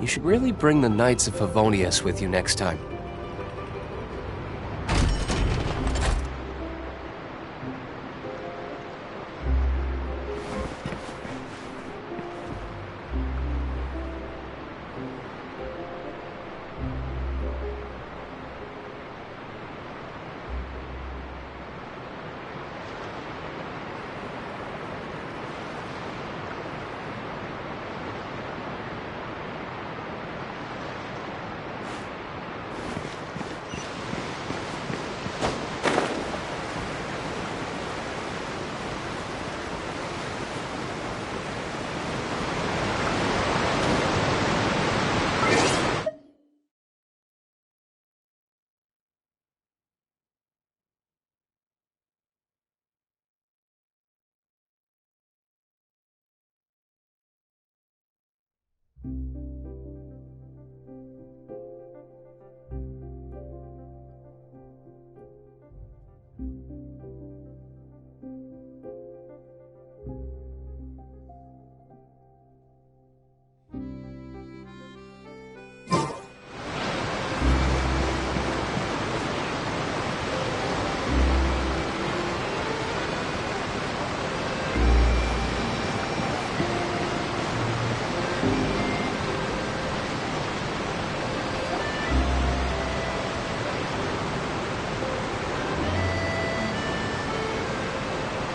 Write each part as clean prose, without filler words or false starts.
You should really bring the Knights of Favonius with you next time.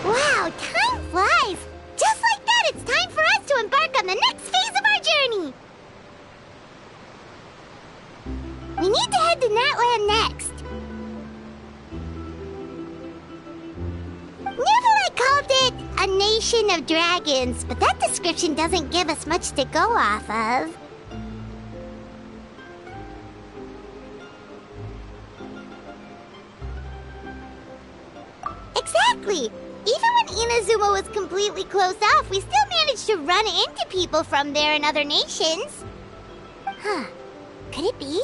Wow, time flies! Just like that, it's time for us to embark on the next phase of our journey! We need to head to Natland next. Neverland called it a nation of dragons, but that description doesn't give us much to go off of. Exactly! Even when Inazuma was completely closed off, we still managed to run into people from there in other nations. Huh. Could it be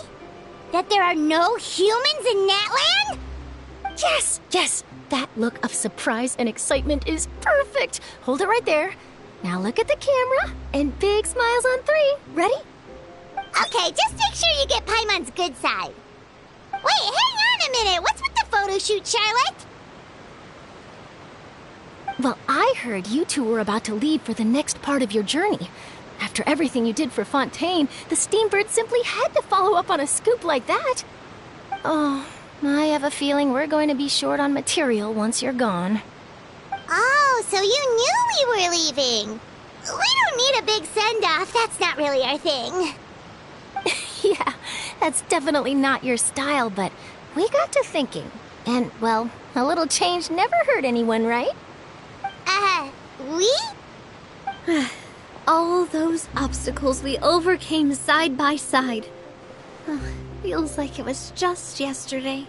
that there are no humans in Natland? Yes, yes! That look of surprise and excitement is perfect! Hold it right there. Now look at the camera, and big smiles on 3. Ready? Okay, just make sure you get Paimon's good side. Wait, hang on a minute! What's with the photo shoot, Charlotte? Well, I heard you two were about to leave for the next part of your journey. After everything you did for Fontaine, the Steambird simply had to follow up on a scoop like that. Oh, I have a feeling we're going to be short on material once you're gone. Oh, so you knew we were leaving. We don't need a big send-off. That's not really our thing. Yeah, that's definitely not your style, but we got to thinking. And, well, a little change never hurt anyone, right? We? All those obstacles we overcame side by side. Feels like it was just yesterday.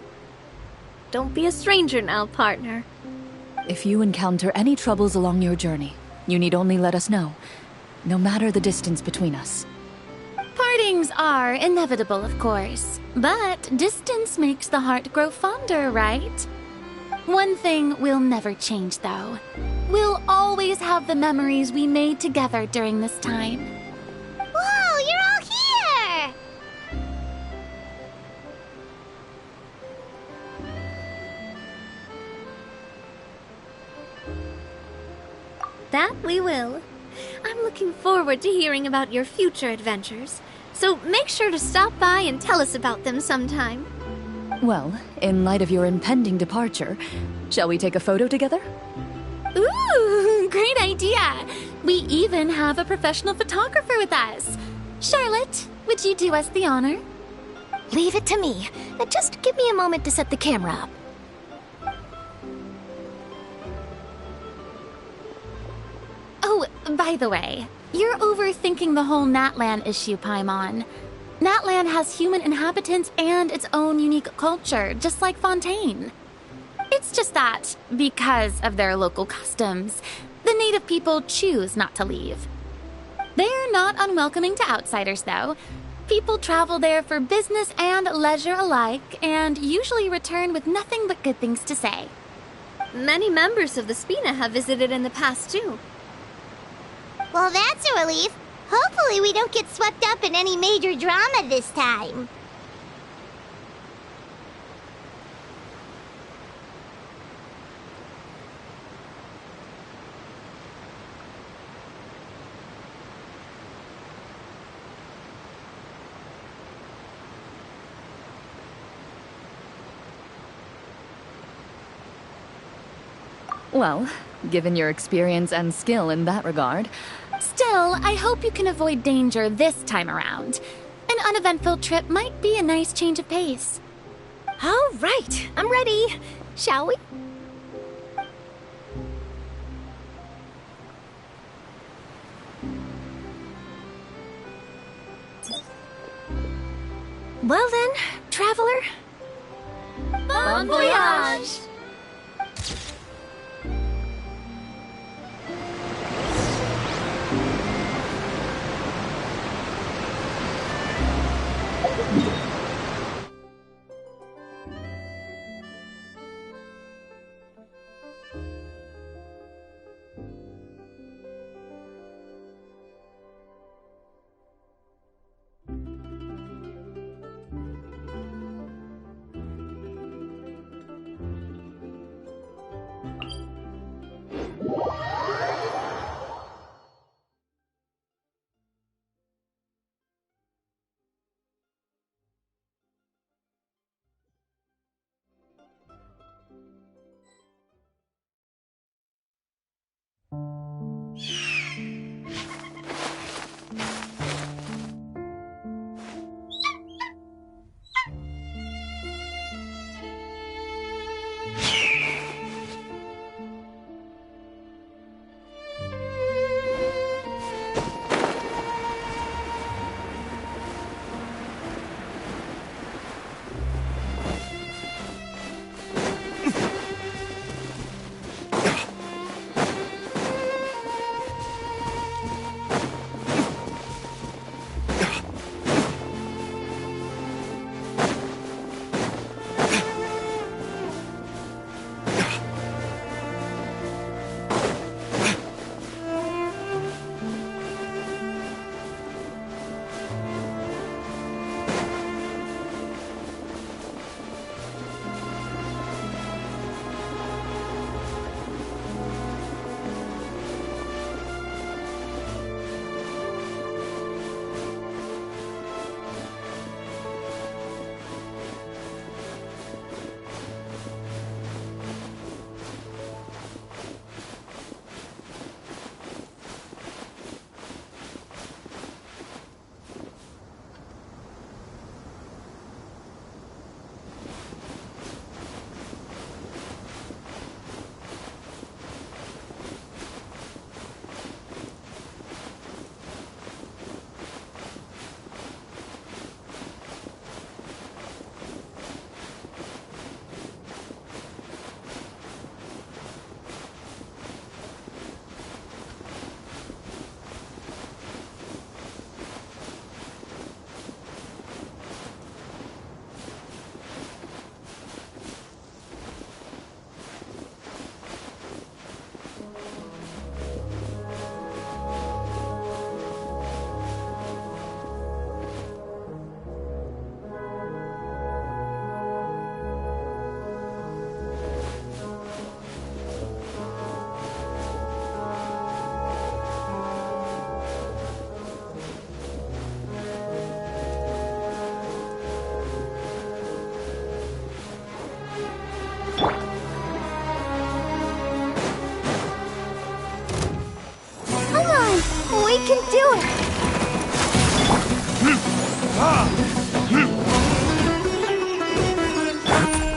Don't be a stranger now, partner. If you encounter any troubles along your journey, you need only let us know, no matter the distance between us. Partings are inevitable, of course, but distance makes the heart grow fonder, right? One thing will never change, though. We'll always have the memories we made together during this time. Whoa, you're all here! That we will. I'm I'm looking forward to hearing about your future adventures. So make sure to stop by and tell us about them sometime. Well, in light of your impending departure, shall we take a photo together? Ooh, great idea! We even have a professional photographer with us. Charlotte, would you do us the honor? Leave it to me. Just give me a moment to set the camera up. Oh, by the way, you're overthinking the whole Natlan issue, Paimon. Natlan has human inhabitants and its own unique culture, just like Fontaine. It's just that, because of their local customs, the native people choose not to leave. They're not unwelcoming to outsiders, though. People travel there for business and leisure alike, and usually return with nothing but good things to say. Many members of the Spina have visited in the past, too. Well, that's a relief. Hopefully we don't get swept up in any major drama this time. Well, given your experience and skill in that regard... Still, I hope you can avoid danger this time around. An uneventful trip might be a nice change of pace. All right, I'm ready. Shall we? Well then, traveler. Bon voyage!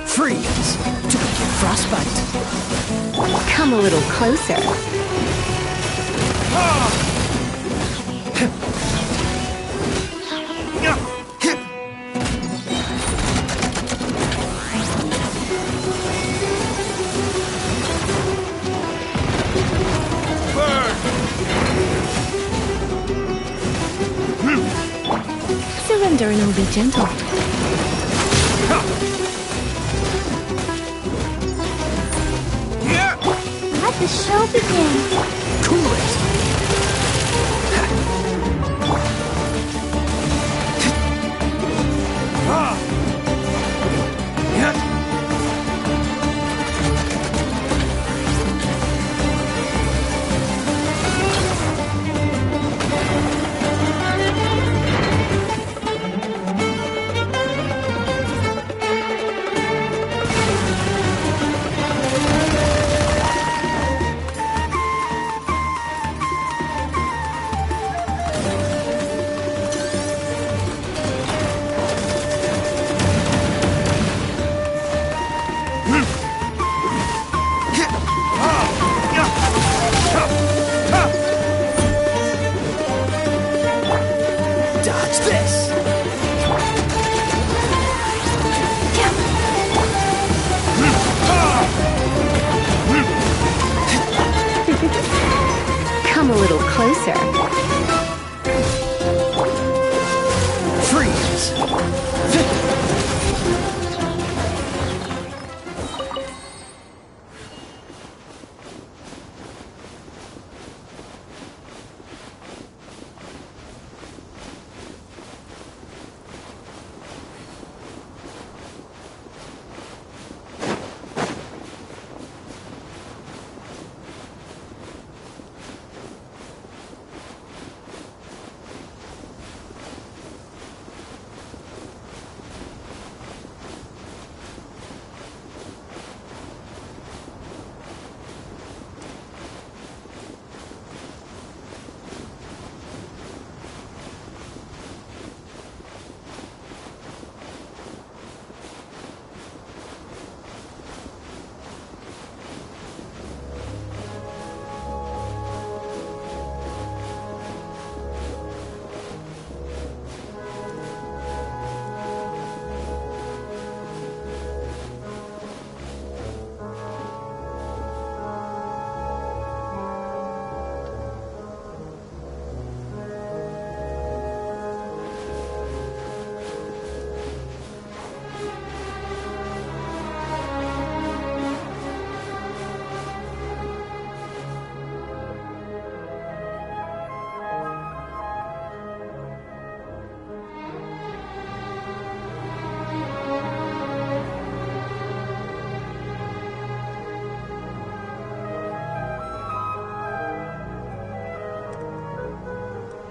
Freeze! To begin frostbite. Come a little closer. Surrender and it'll be gentle. Let the show begin. Cool it! Dodge this! Come a little closer. Freeze!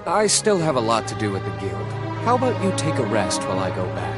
I still have a lot to do at the guild. How about you take a rest while I go back?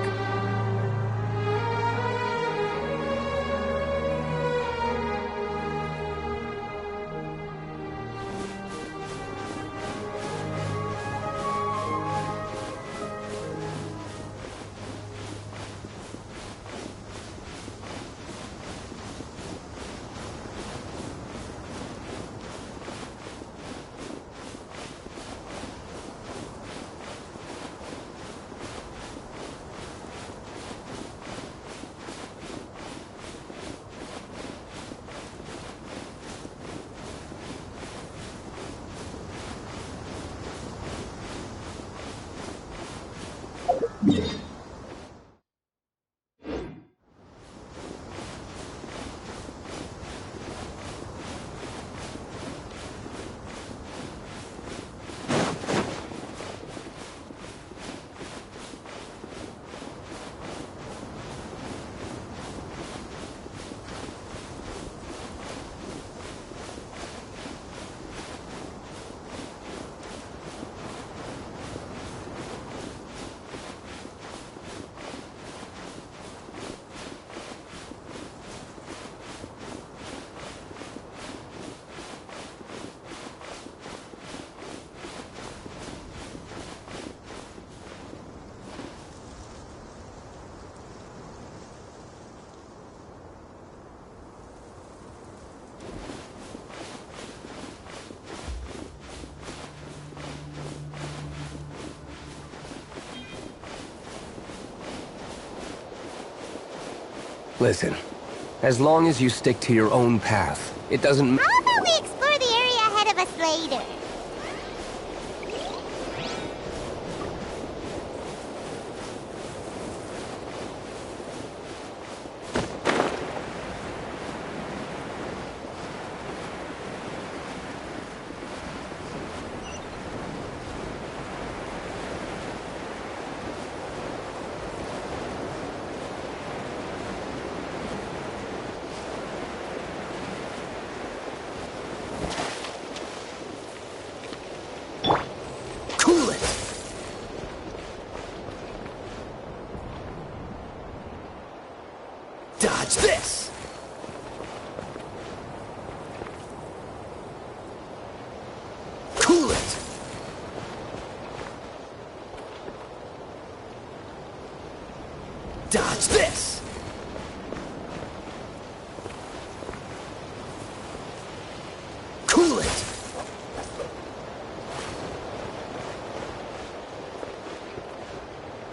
Listen, as long as you stick to your own path, it doesn't... How about we explore the area ahead of us later? Dodge this! Cool it! Dodge this! Cool it!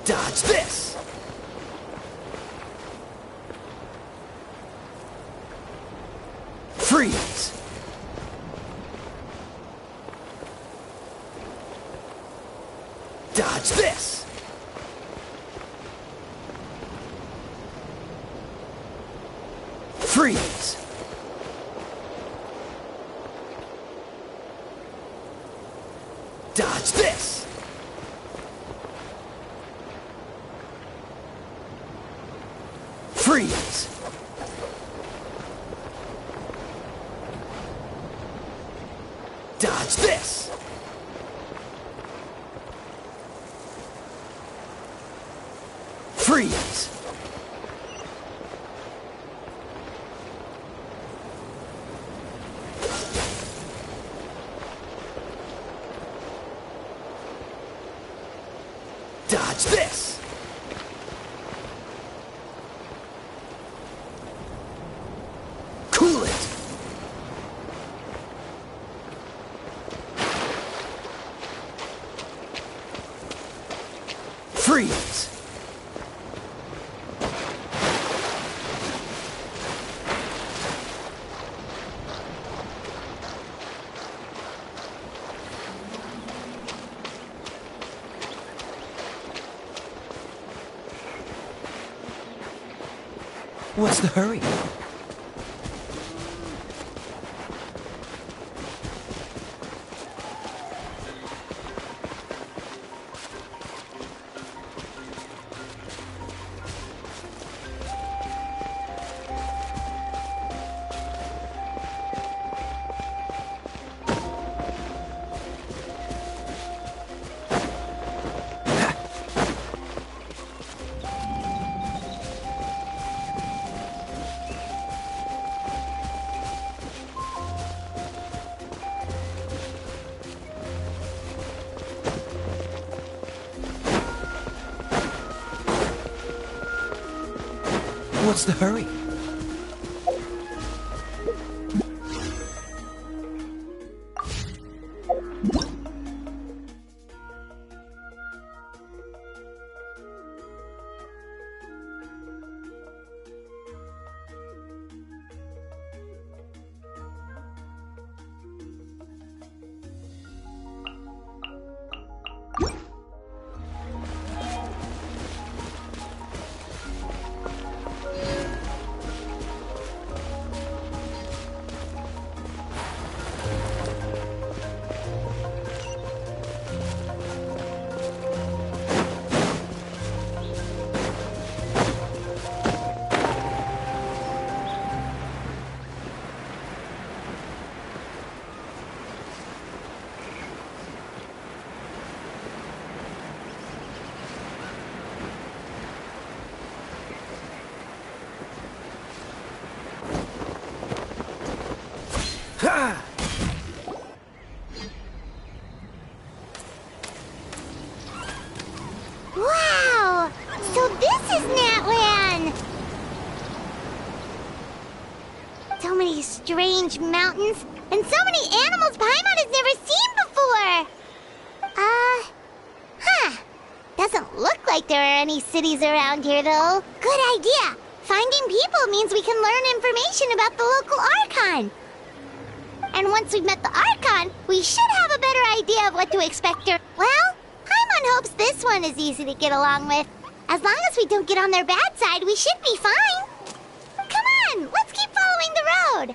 Dodge this! Freeze! Dodge this! Freeze! Dodge this! Freeze! Dodge this! Freeze! Dodge this! Cool it! Freeze! What's the hurry? What's the hurry? Ha! Wow! So this is Natlan! So many strange mountains, and so many animals Paimon has never seen before! Doesn't look like there are any cities around here, though. Good idea! Finding people means we can learn information about the local Archon. And once we've met the Archon, we should have a better idea of what to expect her. Well, Paimon hopes this one is easy to get along with. As long as we don't get on their bad side, we should be fine. Come on, let's keep following the road.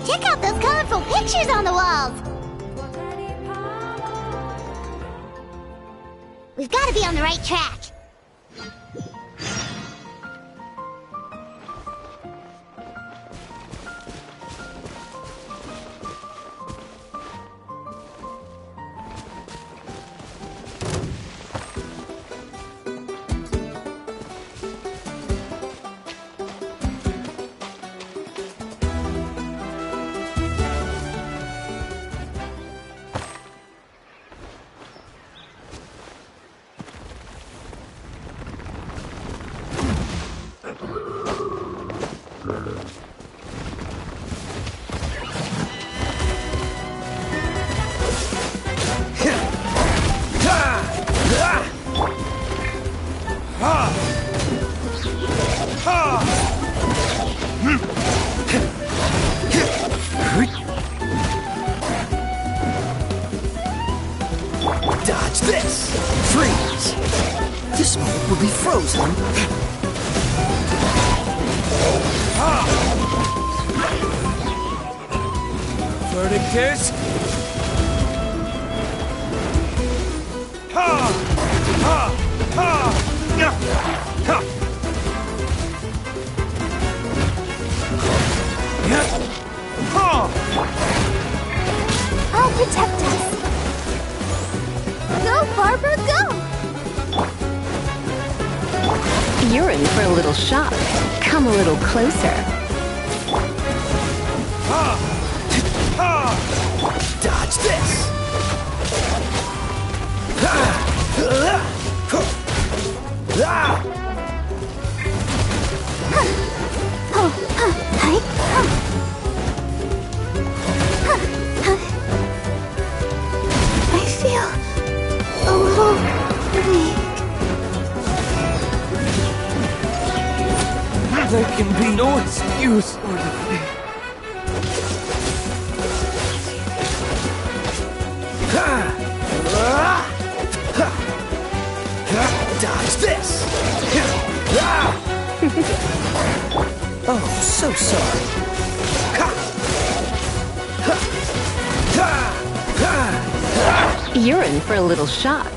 Check out those colorful pictures on the walls! We've got to be on the right track. Dodge this! Freeze! This move will be frozen. Verdict is... Ha! Ha! Ha! Ha! Ha! I'll protect us. Go, Barbara, go! You're in for a little shock. Come a little closer. Ha! Ha! Dodge this! I feel a little weak. There can be no excuse for defeat. Dodge this! Oh, so sorry. You're in for a little shock.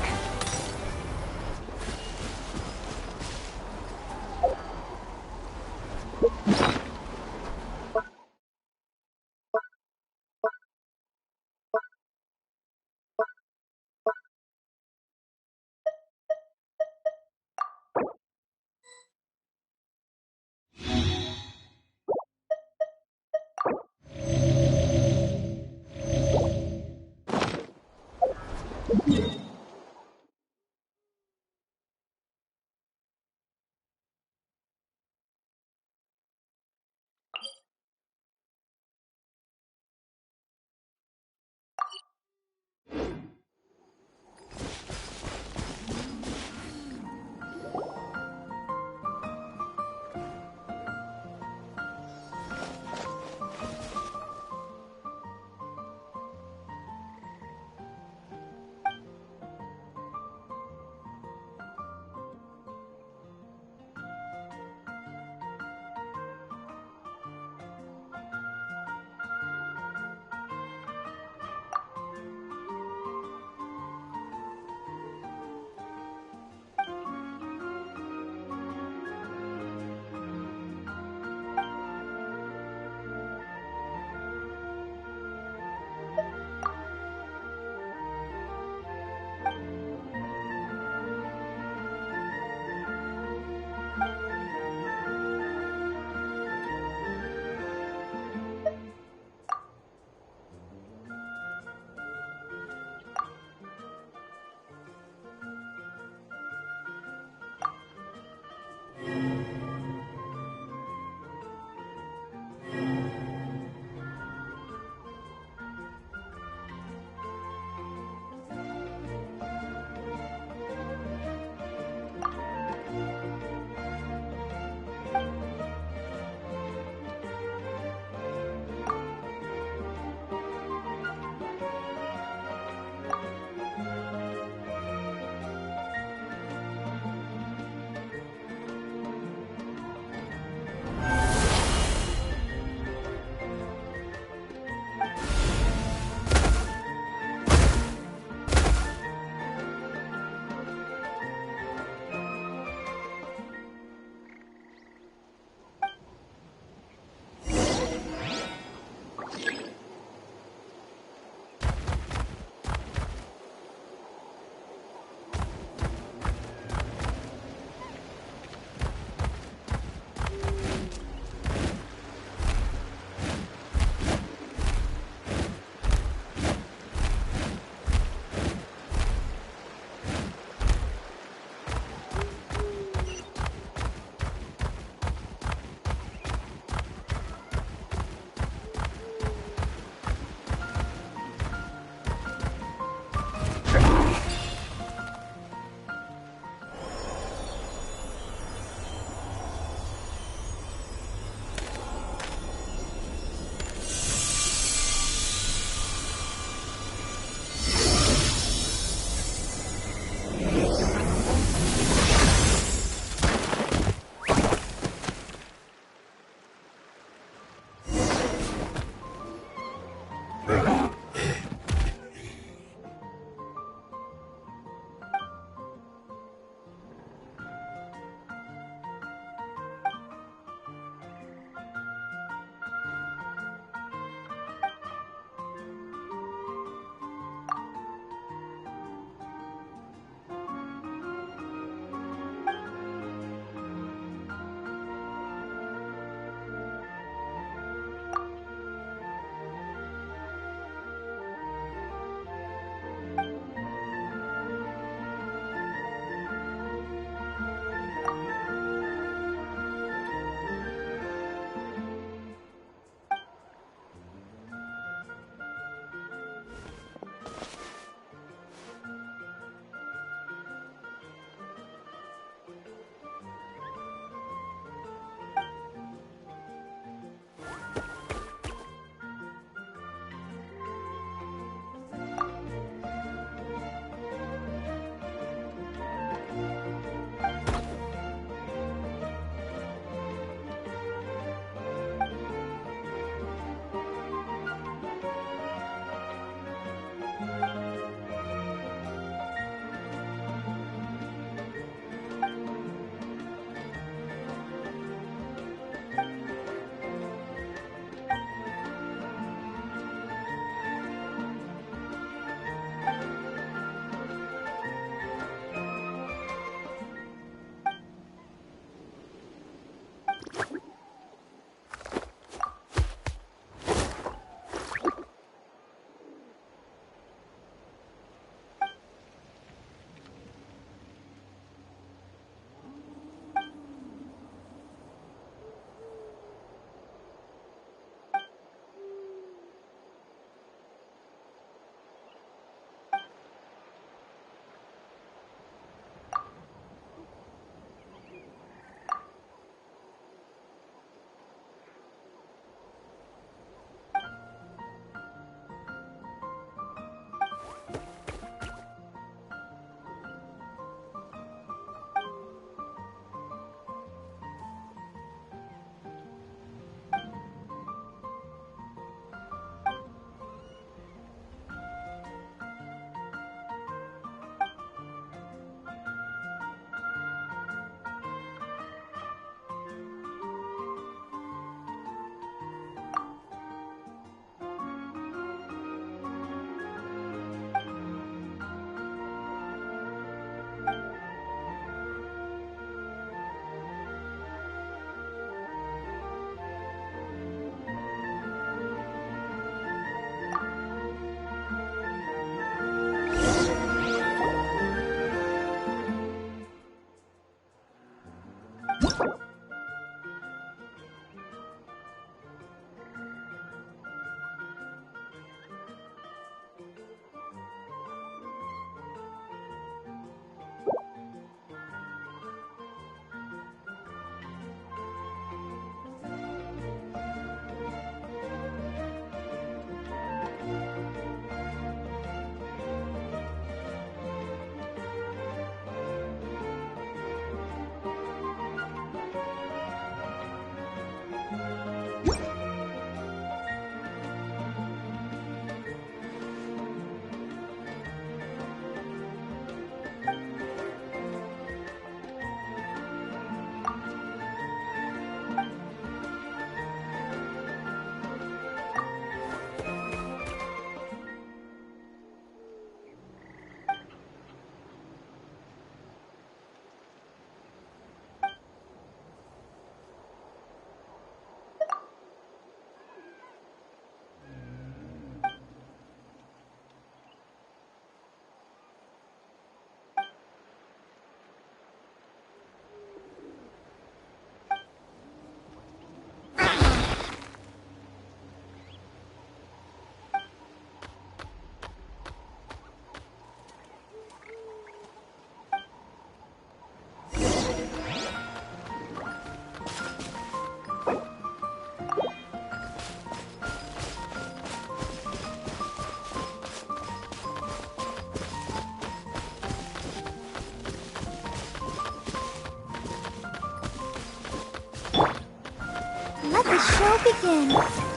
Let the show begin.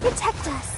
Protect us.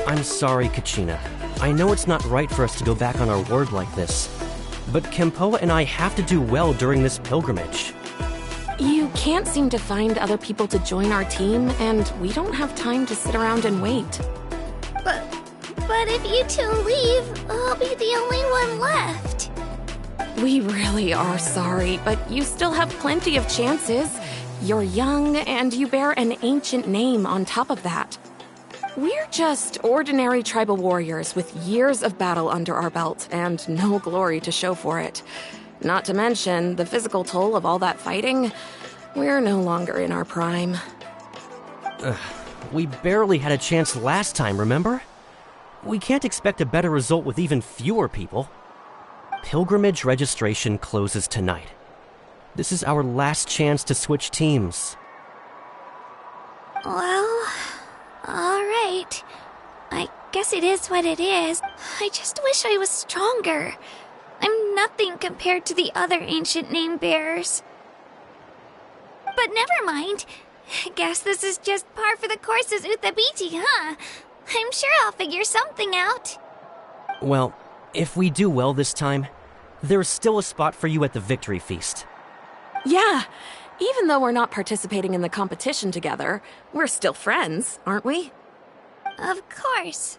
I'm sorry, Kachina. I know it's not right for us to go back on our word like this, but Kempoa and I have to do well during this pilgrimage. You can't seem to find other people to join our team, and we don't have time to sit around and wait. But if you two leave, I'll be the only one left. We really are sorry, but you still have plenty of chances. You're young, and you bear an ancient name on top of that. We're just ordinary tribal warriors with years of battle under our belt and no glory to show for it. Not to mention the physical toll of all that fighting. We're no longer in our prime. We barely had a chance last time, remember? We can't expect a better result with even fewer people. Pilgrimage registration closes tonight. This is our last chance to switch teams. Well, alright. I guess it is what it is. I just wish I was stronger. I'm nothing compared to the other ancient name bearers. But never mind. Guess this is just par for the course as Uthabiti, huh? I'm sure I'll figure something out. Well, if we do well this time, there's still a spot for you at the victory feast. Yeah, even though we're not participating in the competition together, we're still friends, aren't we? Of course.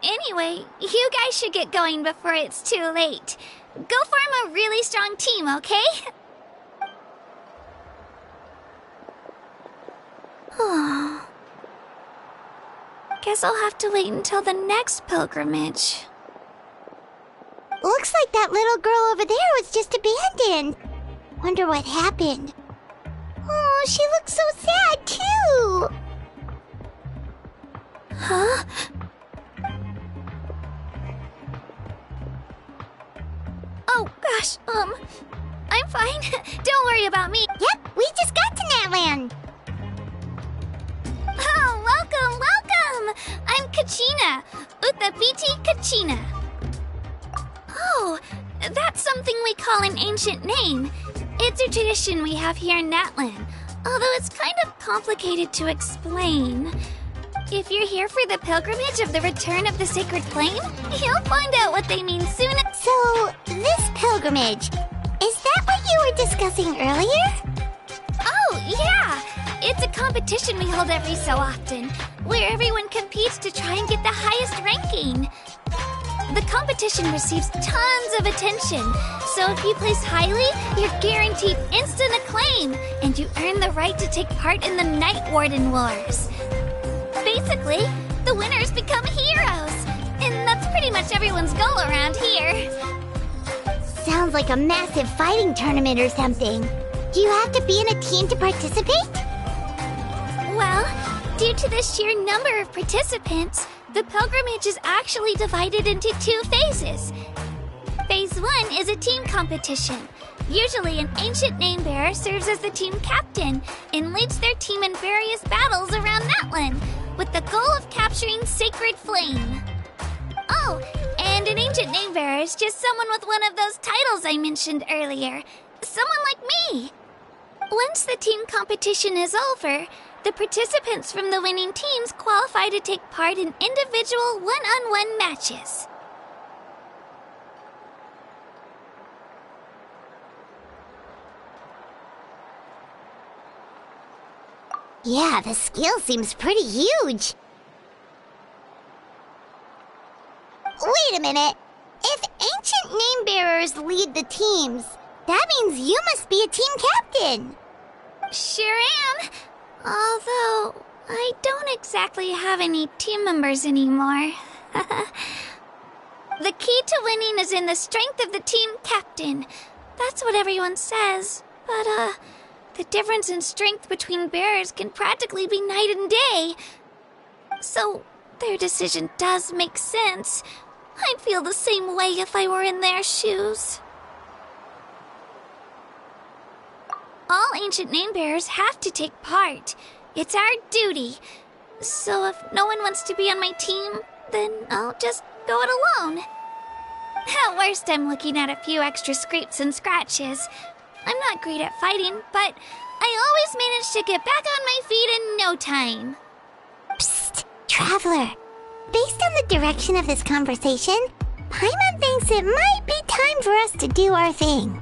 Anyway, you guys should get going before it's too late. Go form a really strong team, okay? Guess I'll have to wait until the next pilgrimage. Looks like that little girl over there was just abandoned. Wonder what happened. Oh, she looks so sad, too. Huh? Oh, gosh, I'm fine. Don't worry about me. Yep, we just got to Natland. Oh, welcome, welcome! I'm Kachina, Uthabiti Kachina. Oh, that's something we call an ancient name. It's a tradition we have here in Natlan. Although it's kind of complicated to explain. If you're here for the pilgrimage of the return of the sacred flame, you'll find out what they mean soon. So, this pilgrimage, is that what you were discussing earlier? Oh, yeah! It's a competition we hold every so often, where everyone competes to try and get the highest ranking. The competition receives tons of attention, so if you place highly, you're guaranteed instant acclaim, and you earn the right to take part in the Night Warden Wars. Basically, the winners become heroes, and that's pretty much everyone's goal around here. Sounds like a massive fighting tournament or something. Do you have to be in a team to participate? Well, due to the sheer number of participants, the pilgrimage is actually divided into 2 phases. Phase 1 is a team competition. Usually, an ancient name-bearer serves as the team captain and leads their team in various battles around Natlan, with the goal of capturing Sacred Flame. Oh, and an ancient name-bearer is just someone with one of those titles I mentioned earlier. Someone like me. Once the team competition is over, the participants from the winning teams qualify to take part in individual one-on-one matches. Yeah, the skill seems pretty huge. Wait a minute. If ancient name-bearers lead the teams, that means you must be a team captain. Sure am. Although, I don't exactly have any team members anymore. The key to winning is in the strength of the team captain. That's what everyone says. But, the difference in strength between bearers can practically be night and day. So, their decision does make sense. I'd feel the same way if I were in their shoes. All ancient name-bearers have to take part. It's our duty. So if no one wants to be on my team, then I'll just go it alone. At worst, I'm looking at a few extra scrapes and scratches. I'm not great at fighting, but I always manage to get back on my feet in no time. Psst, Traveler. Based on the direction of this conversation, Paimon thinks it might be time for us to do our thing.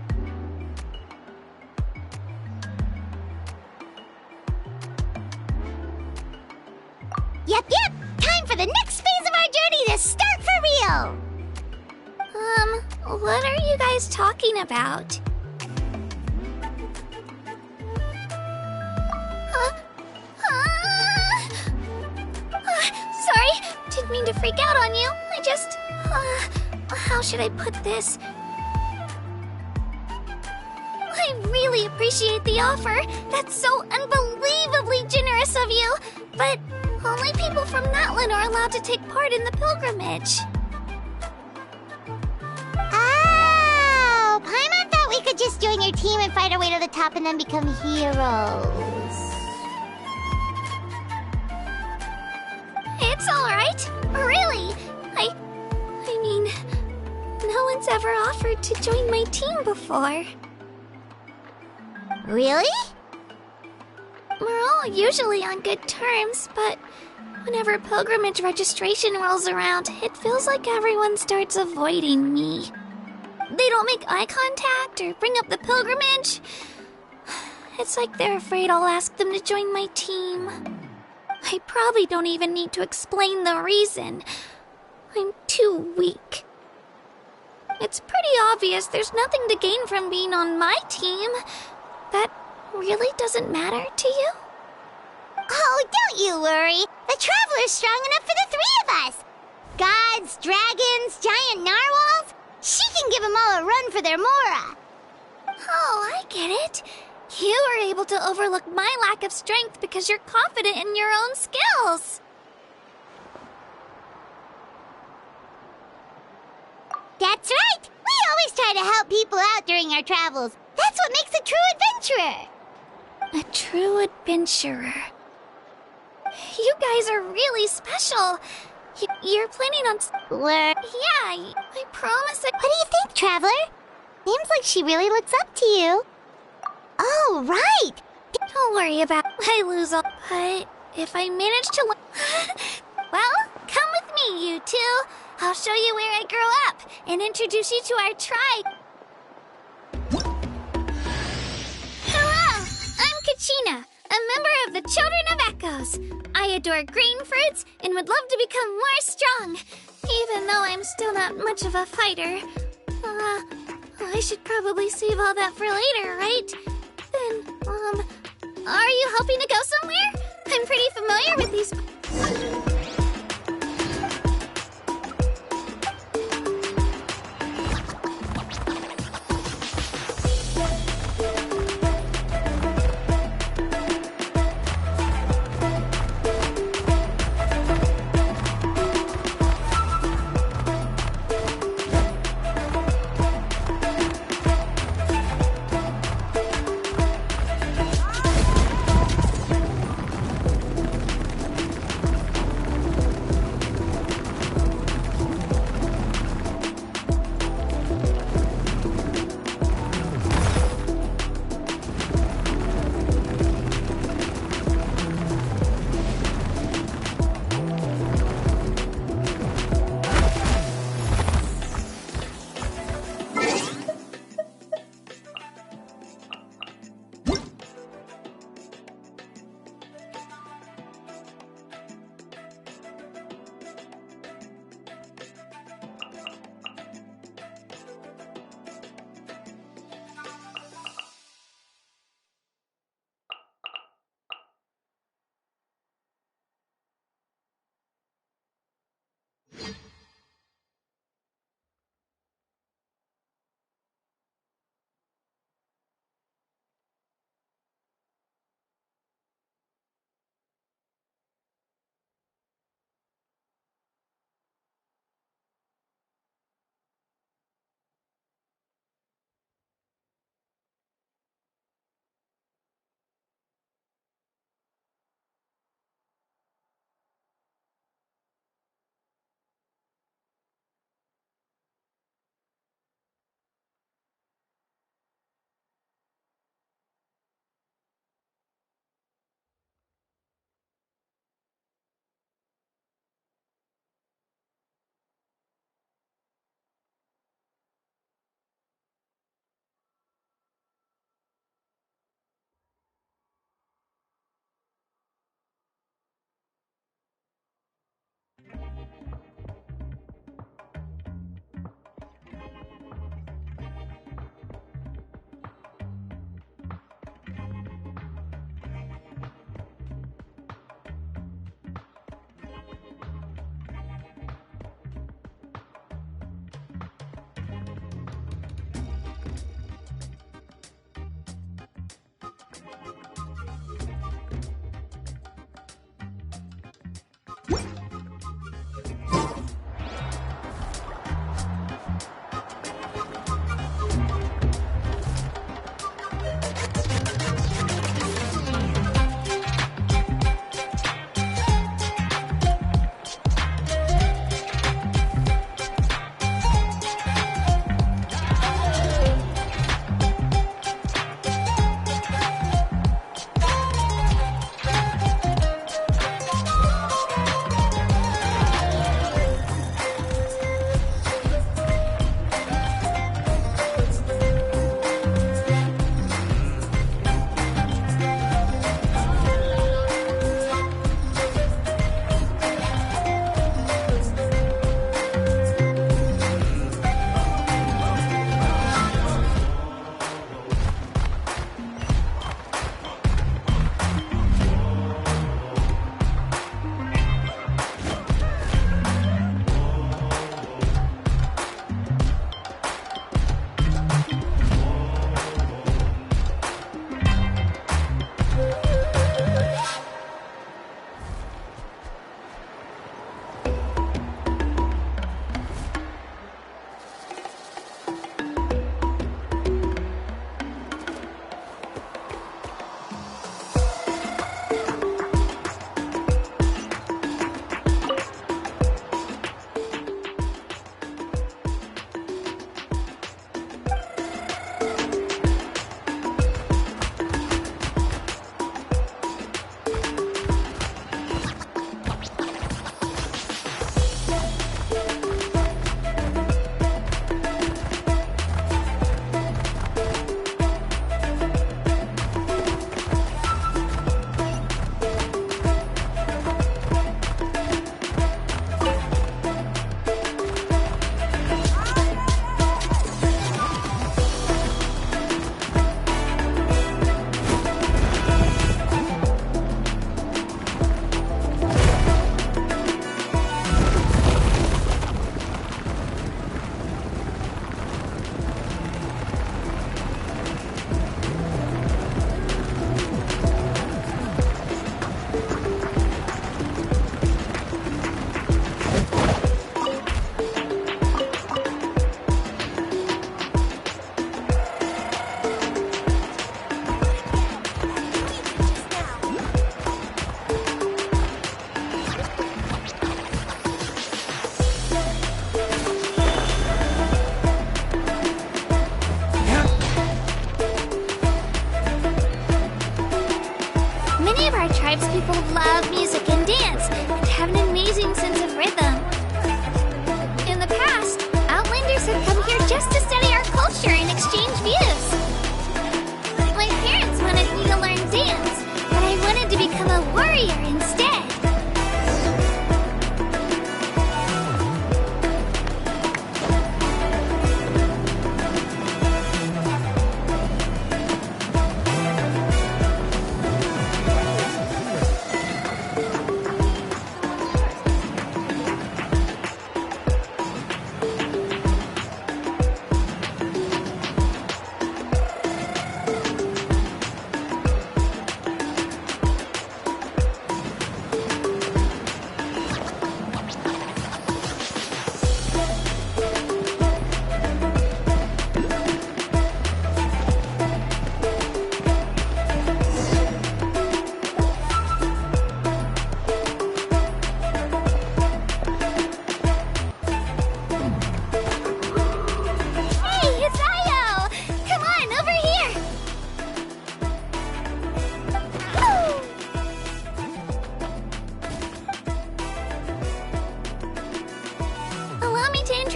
Yep, time for the next phase of our journey to start for real! What are you guys talking about? Sorry, didn't mean to freak out on you. I just... how should I put this? I really appreciate the offer. That's so unbelievably generous of you. But only people from Natlan are allowed to take part in the pilgrimage. Oh, Paimon thought we could just join your team and fight our way to the top and then become heroes. It's alright. Really. I mean, no one's ever offered to join my team before. Really? We're all usually on good terms, but whenever pilgrimage registration rolls around, it feels like everyone starts avoiding me. They don't make eye contact or bring up the pilgrimage. It's like they're afraid I'll ask them to join my team. I probably don't even need to explain the reason. I'm too weak. It's pretty obvious there's nothing to gain from being on my team. That really doesn't matter to you? Oh, don't you worry. The Traveler's strong enough for the 3 of us. Gods, dragons, giant narwhals. She can give them all a run for their Mora. Oh, I get it. You were able to overlook my lack of strength because you're confident in your own skills. That's right. We always try to help people out during our travels. That's what makes a true adventurer. A true adventurer. You guys are really special. You're planning on... Yeah, I promise I... What do you think, Traveler? Seems like she really looks up to you. Oh, right. Don't worry about I lose all. But if I manage to. Well, come with me, you two. I'll show you where I grew up and introduce you to our tribe. Hello, I'm Kachina, a member of the Children of Echoes. I adore green fruits and would love to become more strong, even though I'm still not much of a fighter. I should probably save all that for later, right? Then, are you hoping to go somewhere? I'm pretty familiar with these.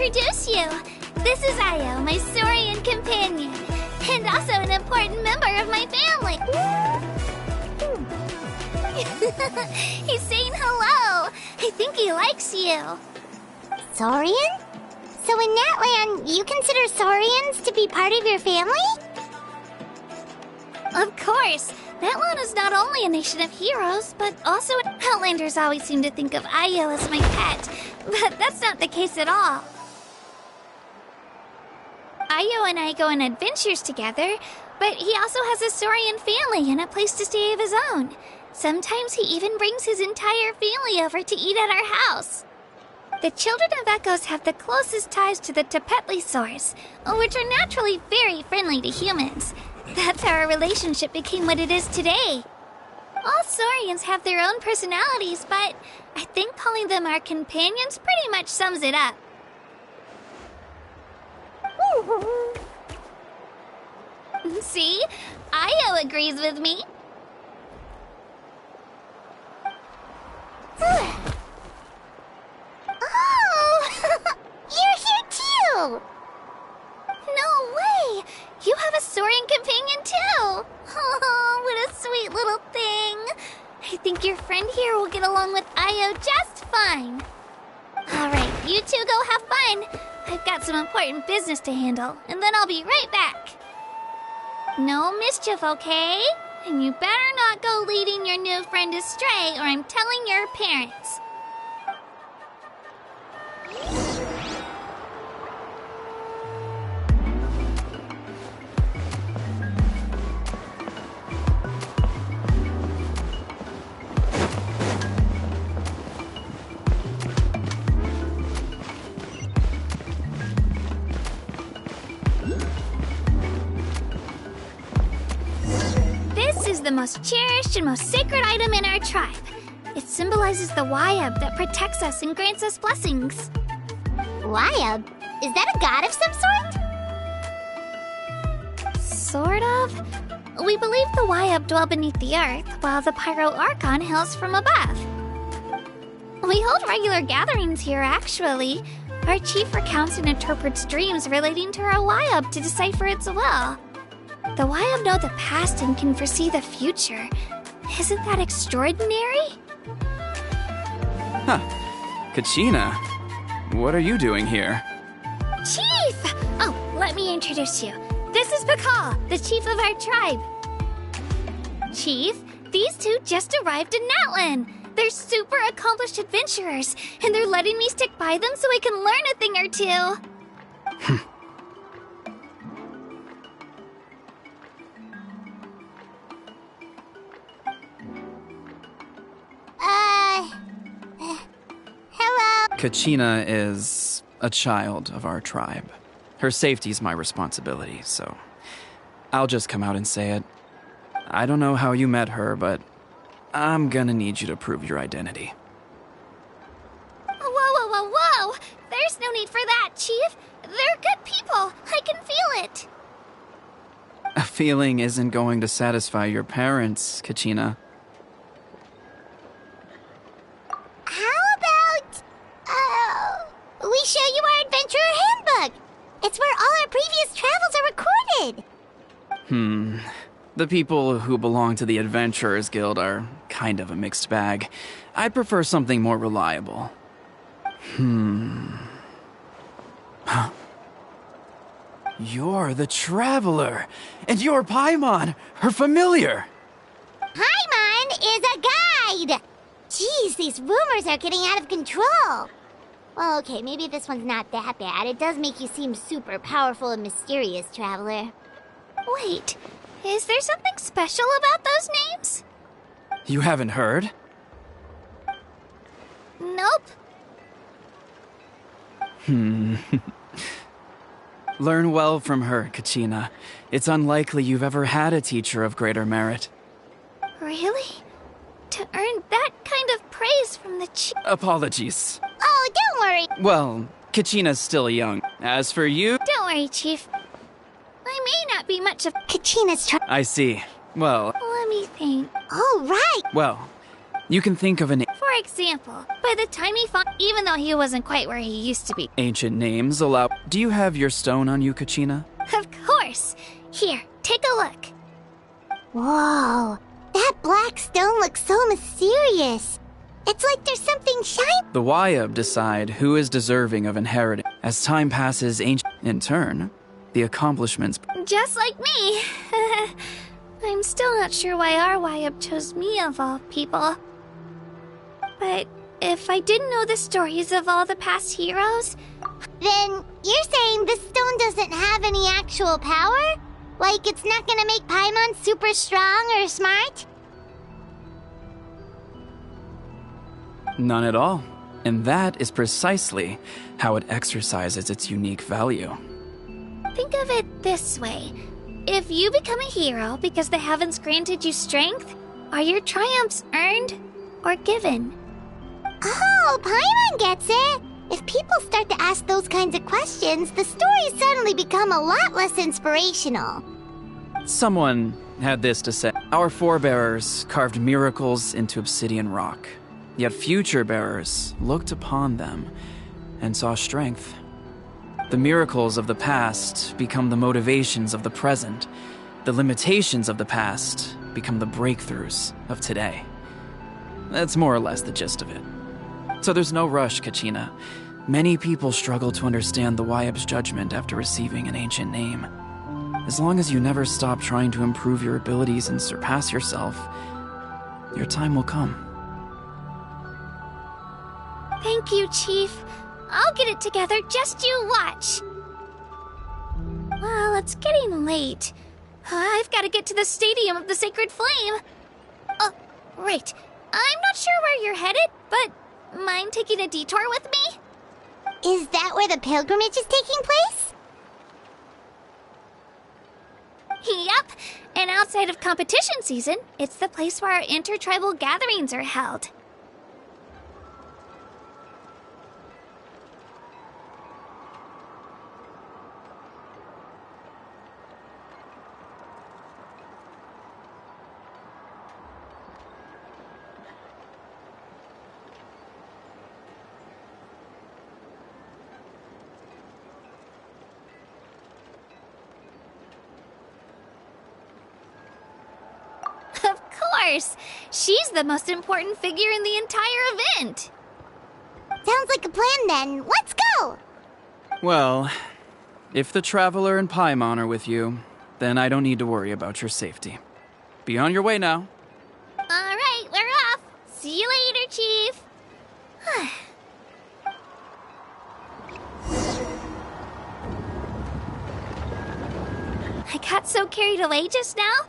introduce you. This is Io, my Saurian companion, and also an important member of my family. He's saying hello. I think he likes you. Saurian? So in that land, you consider Saurians to be part of your family? Of course. That land is not only a nation of heroes, but also Outlanders always seem to think of Io as my pet. But that's not the case at all. Io and I go on adventures together, but he also has a Saurian family and a place to stay of his own. Sometimes he even brings his entire family over to eat at our house. The children of Echoes have the closest ties to the Tepetlisaurs, which are naturally very friendly to humans. That's how our relationship became what it is today. All Saurians have their own personalities, but I think calling them our companions pretty much sums it up. See? Io agrees with me. Oh! You're here too! No way! You have a Saurian companion too! Oh, what a sweet little thing! I think your friend here will get along with Io just fine. Alright, you two go have fun. I've got some important business to handle, and then I'll be right back. No mischief, okay? And you better not go leading your new friend astray, or I'm telling your parents. This is the most cherished and most sacred item in our tribe. It symbolizes the Wayab that protects us and grants us blessings. Wayab? Is that a god of some sort? Sort of. We believe the Wayab dwell beneath the earth, while the Pyro Archon hails from above. We hold regular gatherings here, actually. Our chief recounts and interprets dreams relating to our Wayab to decipher its will. The Wayab know the past and can foresee the future. Isn't that extraordinary? Huh. Kachina, what are you doing here? Chief! Oh, let me introduce you. This is Pakal, the chief of our tribe. Chief, these two just arrived in Natlan. They're super accomplished adventurers, and they're letting me stick by them so I can learn a thing or two. Hello? Kachina is a child of our tribe. Her safety's my responsibility, so I'll just come out and say it. I don't know how you met her, but I'm gonna need you to prove your identity. Whoa! There's no need for that, Chief. They're good people. I can feel it. A feeling isn't going to satisfy your parents, Kachina. How about, we show you our adventurer handbook? It's where all our previous travels are recorded. The people who belong to the Adventurers Guild are kind of a mixed bag. I'd prefer something more reliable. You're the Traveler, and you're Paimon, her familiar. Paimon is a guide! Jeez, these rumors are getting out of control. Well, okay, maybe this one's not that bad. It does make you seem super powerful and mysterious, Traveler. Wait, is there something special about those names? You haven't heard? Nope. Learn well from her, Kachina. It's unlikely you've ever had a teacher of greater merit. Really? To earn that kind of praise from the chief? Apologies. Oh, don't worry. Well, Kachina's still young. As for you... Don't worry, Chief. I may not be much of... Kachina's I see. Well... Let me think. Oh, right. Well, you can think of an... For For example, by the time he found, even though he wasn't quite where he used to be. Ancient names allow. Do you have your stone on you, Kachina? Of course. Here, take a look. Whoa, that black stone looks so mysterious. It's like there's something shiny. The Wayab decide who is deserving of inheritance. As time passes, in turn, the accomplishments. Just like me. I'm still not sure why our Wayab chose me of all people. But if I didn't know the stories of all the past heroes... Then you're saying this stone doesn't have any actual power? Like it's not gonna make Paimon super strong or smart? None at all. And that is precisely how it exercises its unique value. Think of it this way. If you become a hero because the heavens granted you strength, are your triumphs earned or given? Oh, Paimon gets it! If people start to ask those kinds of questions, the stories suddenly become a lot less inspirational. Someone had this to say. Our forebears carved miracles into obsidian rock, yet future bearers looked upon them and saw strength. The miracles of the past become the motivations of the present. The limitations of the past become the breakthroughs of today. That's more or less the gist of it. So there's no rush, Kachina. Many people struggle to understand the Wayab's judgment after receiving an ancient name. As long as you never stop trying to improve your abilities and surpass yourself, your time will come. Thank you, Chief. I'll get it together, just you watch. Well, it's getting late. I've got to get to the Stadium of the Sacred Flame. Oh, right. I'm not sure where you're headed, but mind taking a detour with me? Is that where the pilgrimage is taking place? Yep, and outside of competition season, it's the place where our intertribal gatherings are held. She's the most important figure in the entire event. Sounds like a plan then. Let's go! Well, if the Traveler and Paimon are with you, then I don't need to worry about your safety. Be on your way now. All right, we're off. See you later, Chief. I got so carried away just now,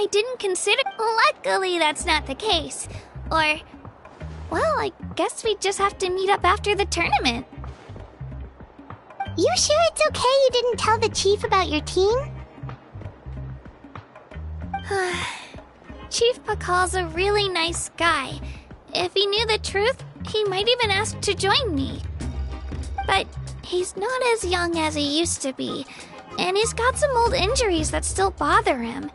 I didn't consider... Luckily, that's not the case. Or... well, I guess we just have to meet up after the tournament. You sure it's okay you didn't tell the chief about your team? Chief Pakal's a really nice guy. If he knew the truth, he might even ask to join me. But he's not as young as he used to be, and he's got some old injuries that still bother him.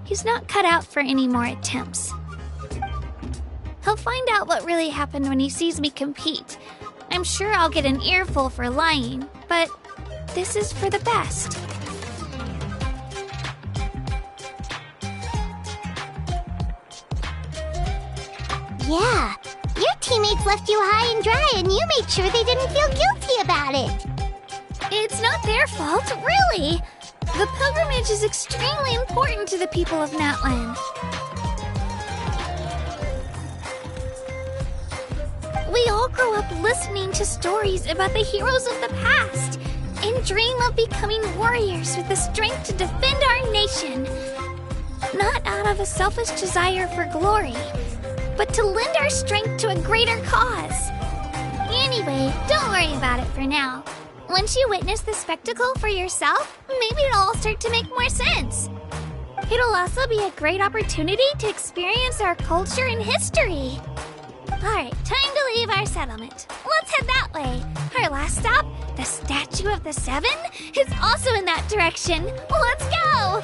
He's not cut out for any more attempts. He'll find out what really happened when he sees me compete. I'm sure I'll get an earful for lying, but this is for the best. Yeah, your teammates left you high and dry and you made sure they didn't feel guilty about it. It's not their fault, really. The pilgrimage is extremely important to the people of Natlan. We all grow up listening to stories about the heroes of the past and dream of becoming warriors with the strength to defend our nation. Not out of a selfish desire for glory, but to lend our strength to a greater cause. Anyway, don't worry about it for now. Once you witness the spectacle for yourself, maybe it'll all start to make more sense. It'll also be a great opportunity to experience our culture and history. Alright, time to leave our settlement. Let's head that way. Our last stop, the Statue of the Seven, is also in that direction. Let's go!